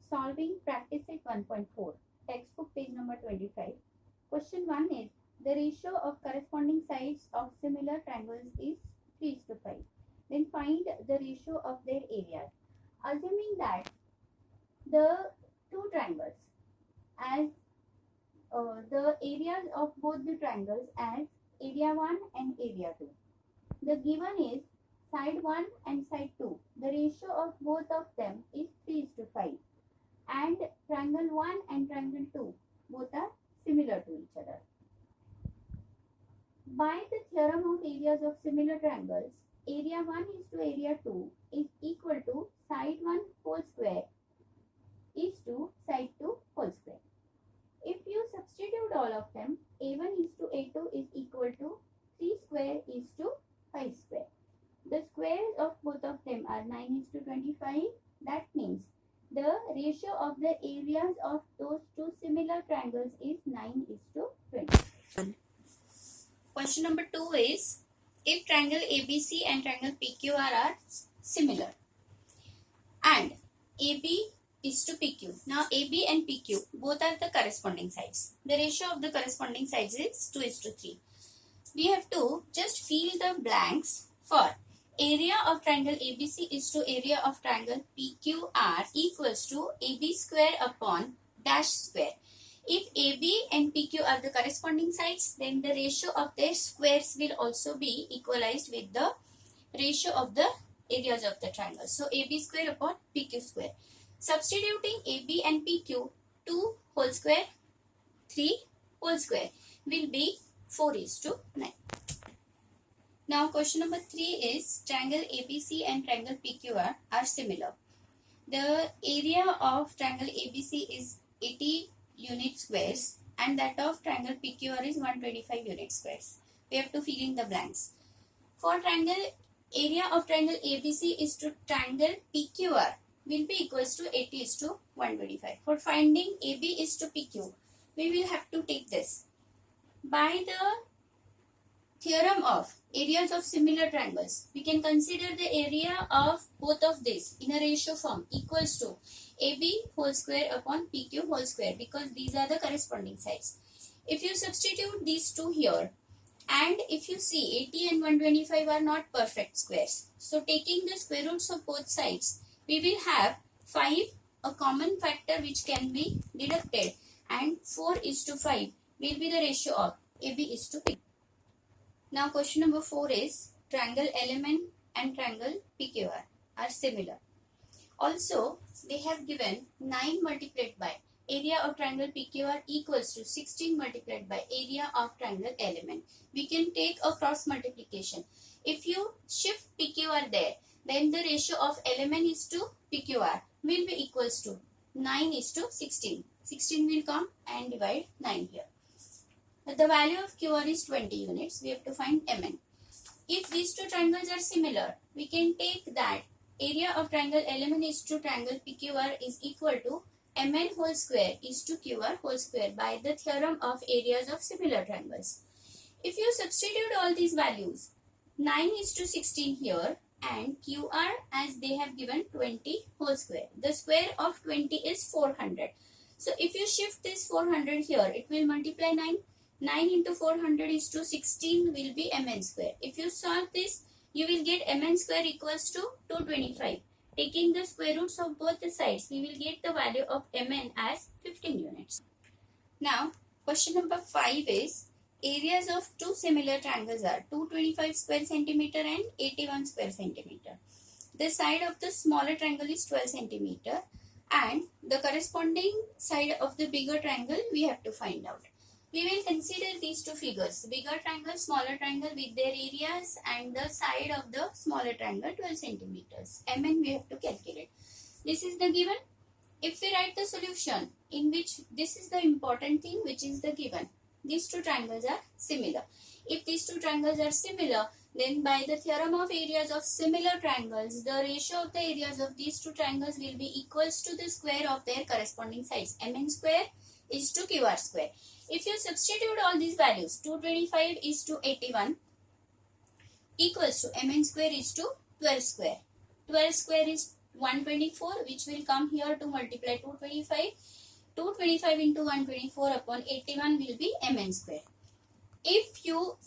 Solving practice set 1.4, textbook page number 25. Question 1 is the ratio of corresponding sides of similar triangles is 3:5. Then find the ratio of their areas. Assuming that the two triangles as the areas of both the triangles as area 1 and area 2. The given is side 1 and side 2. The ratio of both of them is 3:5. And triangle 1 and triangle 2 both are similar to each other. By the theorem of areas of similar triangles, area 1 is to area 2 is equal to side 1 whole square is to side 2 whole square. If you substitute all of them, a1 is to a2 is equal to 3 square is to 5 square. The squares of both of them are 9 is to 25. That means the ratio of the areas of those two similar triangles is 9 is to 20. Question number 2 is if triangle ABC and triangle PQR are similar and AB is to PQ. Now AB and PQ both are the corresponding sides. The ratio of the corresponding sides is 2 is to 3. We have to just fill the blanks for area of triangle ABC is to area of triangle PQR equals to AB square upon dash square. If AB and PQ are the corresponding sides, then the ratio of their squares will also be equalized with the ratio of the areas of the triangle. So AB square upon PQ square. Substituting AB and PQ, 2 whole square, 3 whole square will be 4 is to 9. Now question number 3 is triangle ABC and triangle PQR are similar. The area of triangle ABC is 80 unit squares and that of triangle PQR is 125 unit squares. We have to fill in the blanks. For triangle, area of triangle ABC is to triangle PQR will be equals to 80 is to 125. For finding AB is to PQ, we will have to take this. By the theorem of areas of similar triangles, we can consider the area of both of these in a ratio form equals to AB whole square upon PQ whole square because these are the corresponding sides. If you substitute these two here and if you see 80 and 125 are not perfect squares. So taking the square roots of both sides, we will have 5, a common factor which can be deducted, and 4 is to 5 will be the ratio of AB is to PQ. Now question number 4 is triangle element and triangle PQR are similar. Also they have given 9 multiplied by area of triangle PQR equals to 16 multiplied by area of triangle element. We can take a cross multiplication. If you shift PQR there, then the ratio of element is to PQR will be equals to 9 is to 16. 16 will come and divide 9 here. The value of QR is 20 units. We have to find Mn. If these two triangles are similar, we can take that area of triangle element is to triangle PQR is equal to Mn whole square is to QR whole square by the theorem of areas of similar triangles. If you substitute all these values, 9 is to 16 here and QR as they have given 20 whole square. The square of 20 is 400. So if you shift this 400 here, it will multiply 9. 9 into 400 is to 16 will be Mn square. If you solve this, you will get Mn square equals to 225. Taking the square roots of both the sides, we will get the value of Mn as 15 units. Now, question number 5 is areas of two similar triangles are 225 square centimeter and 81 square centimeter. The side of the smaller triangle is 12 centimeter and the corresponding side of the bigger triangle we have to find out. We will consider these two figures, bigger triangle, smaller triangle with their areas and the side of the smaller triangle 12 centimeters. Mn we have to calculate. This is the given. If we write the solution in which this is the important thing which is the given. These two triangles are similar. If these two triangles are similar, then by the theorem of areas of similar triangles, the ratio of the areas of these two triangles will be equals to the square of their corresponding sides. Mn square is to QR square. If you substitute all these values, 225 is to 81 equals to Mn square is to 12 square. 12 square is 124, which will come here to multiply 225. 225 into 124 upon 81 will be mn square. If you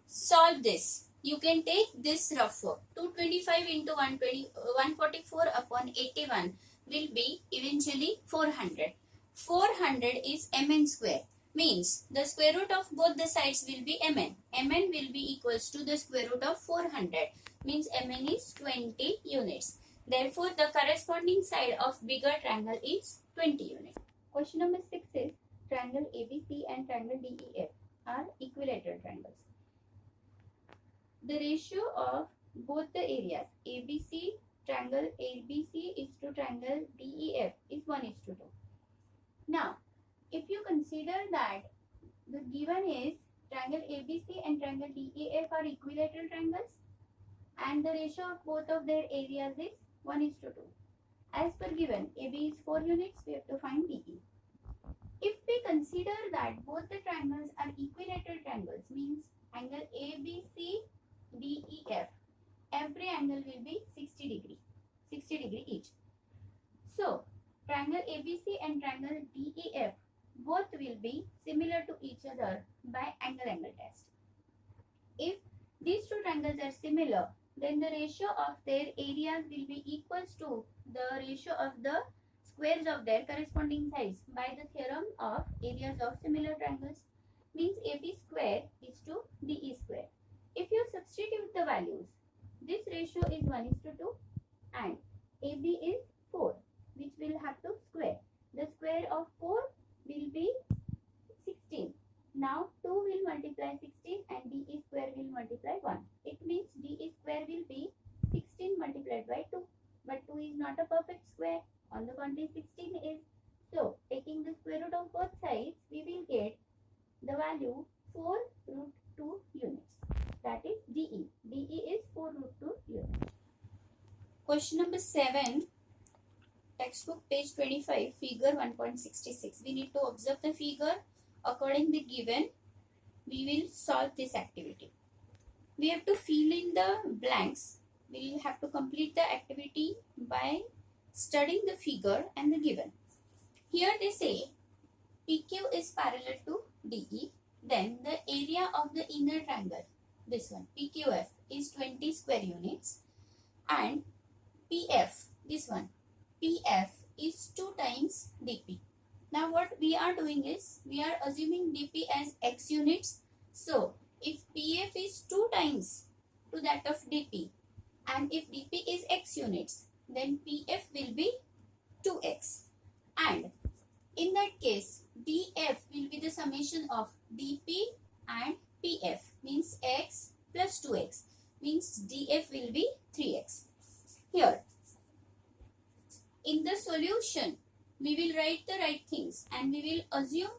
solve this, you can take this rough work. 225 into 144 upon 81 will be eventually 400. 400 is mn square. Means the square root of both the sides will be mn. Mn will be equals to the square root of 400. Means mn is 20 units. Therefore, the corresponding side of bigger triangle is 20 units. Question number 6 is triangle ABC and triangle DEF are equilateral triangles. The ratio of both the areas ABC, triangle ABC is to triangle DEF is 1:2. Now, if you consider that the given is triangle ABC and triangle DEF are equilateral triangles and the ratio of both of their areas is 1:2. As per given, AB is 4 units, we have to find DE. If we consider that both the triangles are equilateral triangles, means angle ABC, DEF, every angle will be 60 degree each. So, triangle ABC and triangle DEF both will be similar to each other by angle test. If these two triangles are similar, then the ratio of their areas will be equals to the ratio of the squares of their corresponding sides by the theorem of areas of similar triangles. Means AB square is to DE square. If you substitute the values, this ratio is 1:2 and AB is 4, which will have to square. The square of 4 will be 16. Now 2 will multiply 16 and DE square will multiply 1. It means DE square will be 16 multiplied by 2. But 2 is not a perfect square. On the contrary, 16 is. So, taking the square root of both sides, we will get the value 4 root 2 units. That is DE. DE is 4 root 2 units. Question number 7, textbook page 25, figure 1.66. We need to observe the figure. According to the given, we will solve this activity. We have to fill in the blanks. We will have to complete the activity by studying the figure and the given. Here they say PQ is parallel to DE. Then the area of the inner triangle, this one, PQF, is 20 square units. And PF, this one, PF is 2 times DP. Now what we are doing is, we are assuming DP as x units. So, if PF is 2 times to that of DP and if DP is x units, then PF will be 2x. And in that case, DF will be the summation of DP and PF, means x plus 2x, means DF will be 3x. Here, in the solution, we will write the right things and we will assume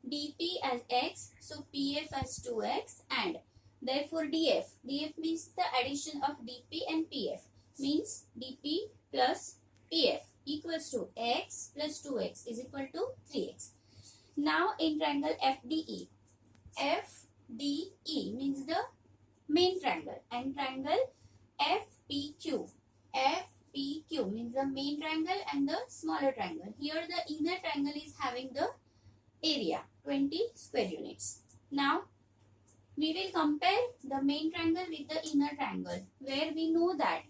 DP as x, so PF as 2x, and therefore DF means the addition of DP and PF, means DP plus PF equals to x plus 2x is equal to 3x. Now in triangle FDE, FDE means the main triangle, and triangle FPQ means the main triangle and the smaller triangle. Here the inner triangle is having the area 20 square units. Now we will compare the main triangle with the inner triangle, where we know that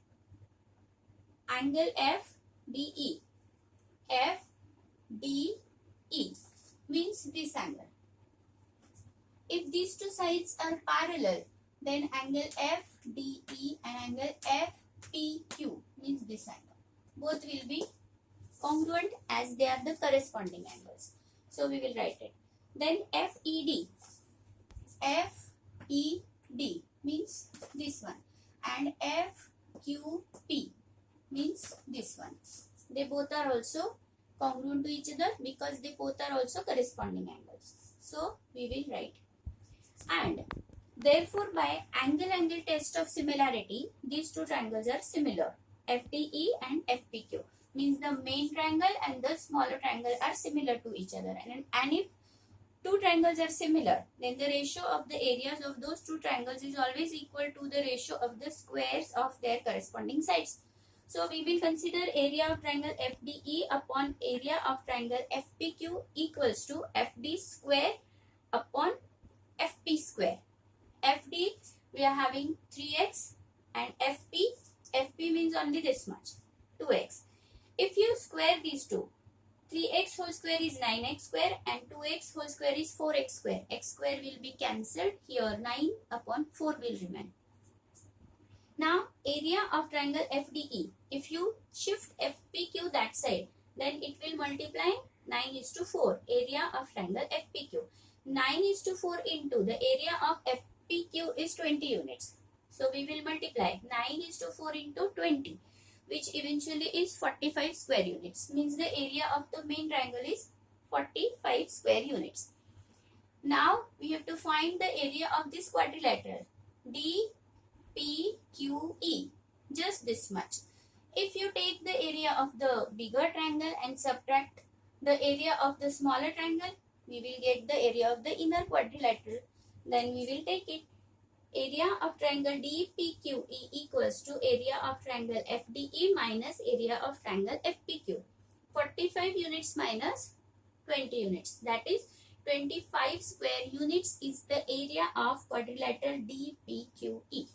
angle FDE means this angle. If these two sides are parallel, then angle FDE and angle FPQ means this angle. Both will be congruent as they are the corresponding angles. So we will write it. Then FED means this one, and FQP means this one. They both are also congruent to each other because they both are also corresponding angles. So we will write. And therefore by angle test of similarity, these two triangles are similar. FDE and FPQ means the main triangle and the smaller triangle are similar to each other. And if two triangles are similar, then the ratio of the areas of those two triangles is always equal to the ratio of the squares of their corresponding sides. So we will consider area of triangle FDE upon area of triangle FPQ equals to FD square upon FP square. FD we are having 3x and FP means only this much, 2x. If you square these two, 3x whole square is 9x square and 2x whole square is 4x square. X square will be cancelled. Here 9 upon 4 will remain. Now area of triangle FDE. If you shift FPQ that side, then it will multiply 9:4. Area of triangle FPQ. 9:4 into the area of FPQ is 20 units. So we will multiply 9:4 into 20, which eventually is 45 square units. Means the area of the main triangle is 45 square units. Now we have to find the area of this quadrilateral. DPQE. Just this much. If you take the area of the bigger triangle and subtract the area of the smaller triangle, we will get the area of the inner quadrilateral. Then we will take it. Area of triangle DPQE equals to area of triangle FDE minus area of triangle FPQ. 45 units minus 20 units. That is 25 square units is the area of quadrilateral DPQE.